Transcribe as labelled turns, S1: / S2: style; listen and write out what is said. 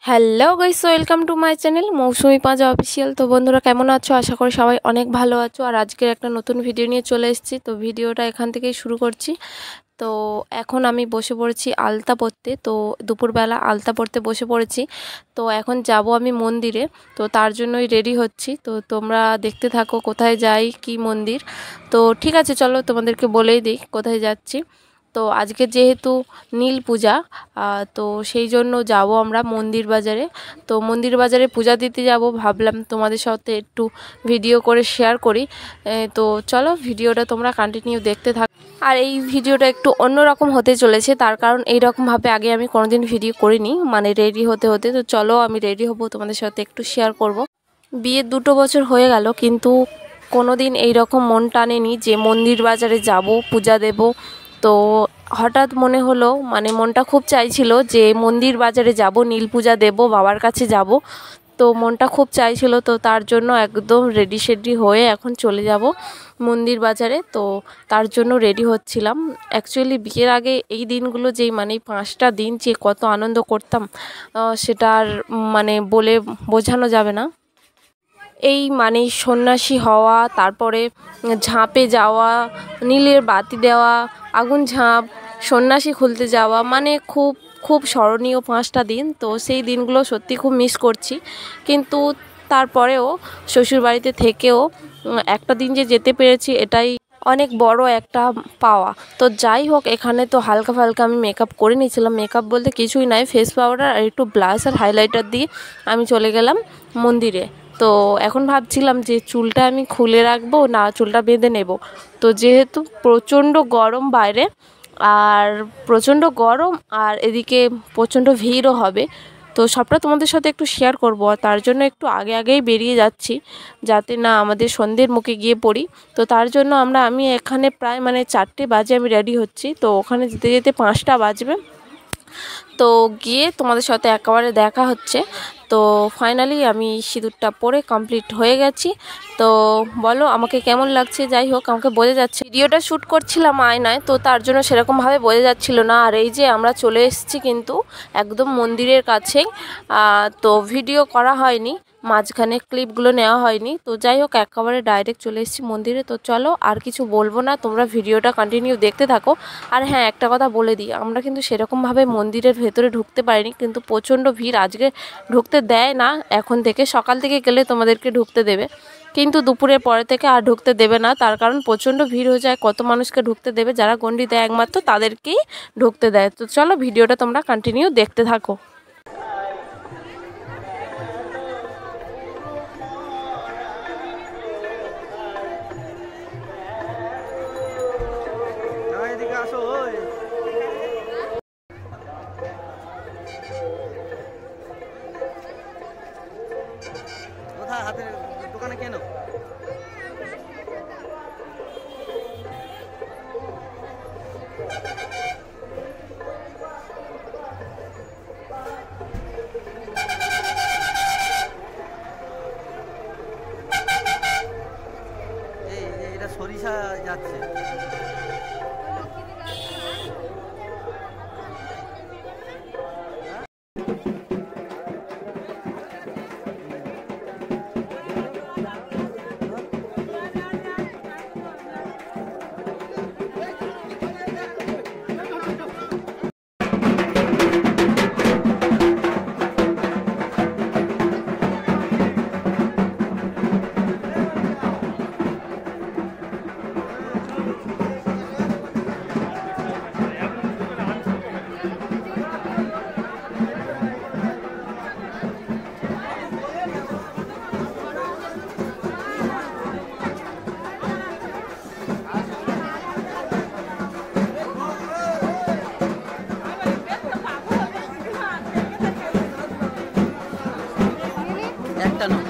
S1: Hello guys, welcome to my channel Mousumi Panja official. তো বন্ধুরা কেমন আছো? আশা করি সবাই অনেক ভালো আছো। আর আজকের একটা নতুন ভিডিও নিয়ে চলে এসেছি। তো ভিডিওটা এখান থেকেই শুরু করছি। তো এখন আমি বসে পড়েছি আলতা পরতে। তো দুপুরবেলা আলতা পরতে বসে পড়েছি। তো এখন যাব আমি মন্দিরে। তো তার জন্যই রেডি হচ্ছি। তো তোমরা দেখতে থাকো কোথায় যাই, কি মন্দির। তো ঠিক আছে, চলো তোমাদেরকে বলেই দিই কোথায় যাচ্ছি। তো আজকে যেহেতু নীল পূজা, তো সেই জন্য যাব আমরা মন্দির বাজারে। তো মন্দির বাজারে পূজা দিতে যাব, ভাবলাম তোমাদের সাথে একটু ভিডিও করে শেয়ার করি। তো চলো ভিডিওটা তোমরা কন্টিনিউ দেখতে থাকো। আর এই ভিডিওটা একটু অন্যরকম হতে চলেছে, তার কারণ এইরকমভাবে আগে আমি কোনোদিন ভিডিও করিনি, মানে রেডি হতে হতে। তো চলো আমি রেডি হব, তোমাদের সাথে একটু শেয়ার করব। বিয়ের 2 বছর হয়ে গেল, কিন্তু কোনোদিন এইরকম মন টানেনি যে মন্দির বাজারে যাব, পূজা দেব। তো হঠাৎ মনে হলো, মানে মনটা খুব চাইছিল যে মন্দির বাজারে যাব, নীল পূজা দেব, বাবার কাছে যাব। তো মনটা খুব চাইছিল, তো তার জন্য একদম রেডি শেডি হয়ে এখন চলে যাব মন্দির বাজারে। তো তার জন্য রেডি হচ্ছিলাম। অ্যাকচুয়ালি বিয়ের আগে এই দিনগুলো যেই, মানে 5টা দিন যে কত আনন্দ করতাম, সেটা আর মানে বলে বোঝানো যাবে না। এই মানে সন্ন্যাসী হওয়া, তারপরে ঝাঁপে যাওয়া, নীলের বাতি দেওয়া, আগুন ঝাঁপ, সন্ন্যাসী খুলতে যাওয়া, মানে খুব খুব স্মরণীয় 5টা দিন। তো সেই দিনগুলো সত্যি খুব মিস করছি। কিন্তু তারপরেও শ্বশুরবাড়িতে থেকেও একটা দিন যে যেতে পেরেছি, এটাই অনেক বড় একটা পাওয়া। তো যাই হোক, এখানে তো হালকা ফালকা আমি মেকআপ করে নিয়েছিলাম। মেকআপ বলতে কিছুই নয়, ফেস পাউডার আর একটু ব্লাশ আর হাইলাইটার দিয়ে আমি চলে গেলাম মন্দিরে। তো এখন ভাবছিলাম যে চুলটা আমি খুলে রাখবো না চুলটা বেঁধে নেব। তো যেহেতু প্রচণ্ড গরম বাইরে, আর প্রচণ্ড গরম, আর এদিকে প্রচণ্ড ভিড়ও হবে, তো সবটা তোমাদের সাথে একটু শেয়ার করব। আর তার জন্য একটু আগে আগেই বেরিয়ে যাচ্ছি, যাতে না আমাদের সন্ধ্যের মুখে গিয়ে পড়ি। তো তার জন্য আমি এখানে প্রায় মানে 4টে বাজে আমি রেডি হচ্ছি। তো ওখানে যেতে যেতে 5টা বাজবে। তো গিয়ে তোমাদের সাথে একেবারে দেখা হচ্ছে। তো ফাইনালি আমি সিঁদুরটা পরে কমপ্লিট হয়ে গেছি। তো বলো আমাকে কেমন লাগছে? যাই হোক, আমাকে বোঝা যাচ্ছে, ভিডিওটা শ্যুট করছিলাম আয়নায়, তো তার জন্য সেরকমভাবে বোঝা যাচ্ছিল না। আর এই যে আমরা চলে এসেছি কিন্তু একদম মন্দিরের কাছেই। তো ভিডিও করা হয়নি, মাঝখানে ক্লিপগুলো নেওয়া হয়নি। তো যাই হোক, একেবারে ডাইরেক্ট চলে এসেছি মন্দিরে। তো চলো আর কিছু বলবো না, তোমরা ভিডিওটা কন্টিনিউ দেখতে থাকো। আর হ্যাঁ, একটা কথা বলে দিই, আমরা কিন্তু সেরকমভাবে মন্দিরের ভেতরে ঢুকতে পারিনি, কিন্তু প্রচণ্ড ভিড়। আজকে ঢুকতে দেয় না, এখন থেকে সকাল থেকে গেলে তোমাদেরকে ঢুকতে দেবে, কিন্তু দুপুরের পরে থেকে আর ঢুকতে দেবে না। তার কারণ প্রচণ্ড ভিড় হয়ে যায়। কত মানুষকে ঢুকতে দেবে? যারা গণ্ডি দেয় একমাত্র তাদেরকেই ঢুকতে দেয়। তো চলো ভিডিওটা তোমরা কন্টিনিউ দেখতে থাকো।
S2: কোথায় হাতের দোকানে কেন? এটা সরিষা যাচ্ছে। একটা নয়।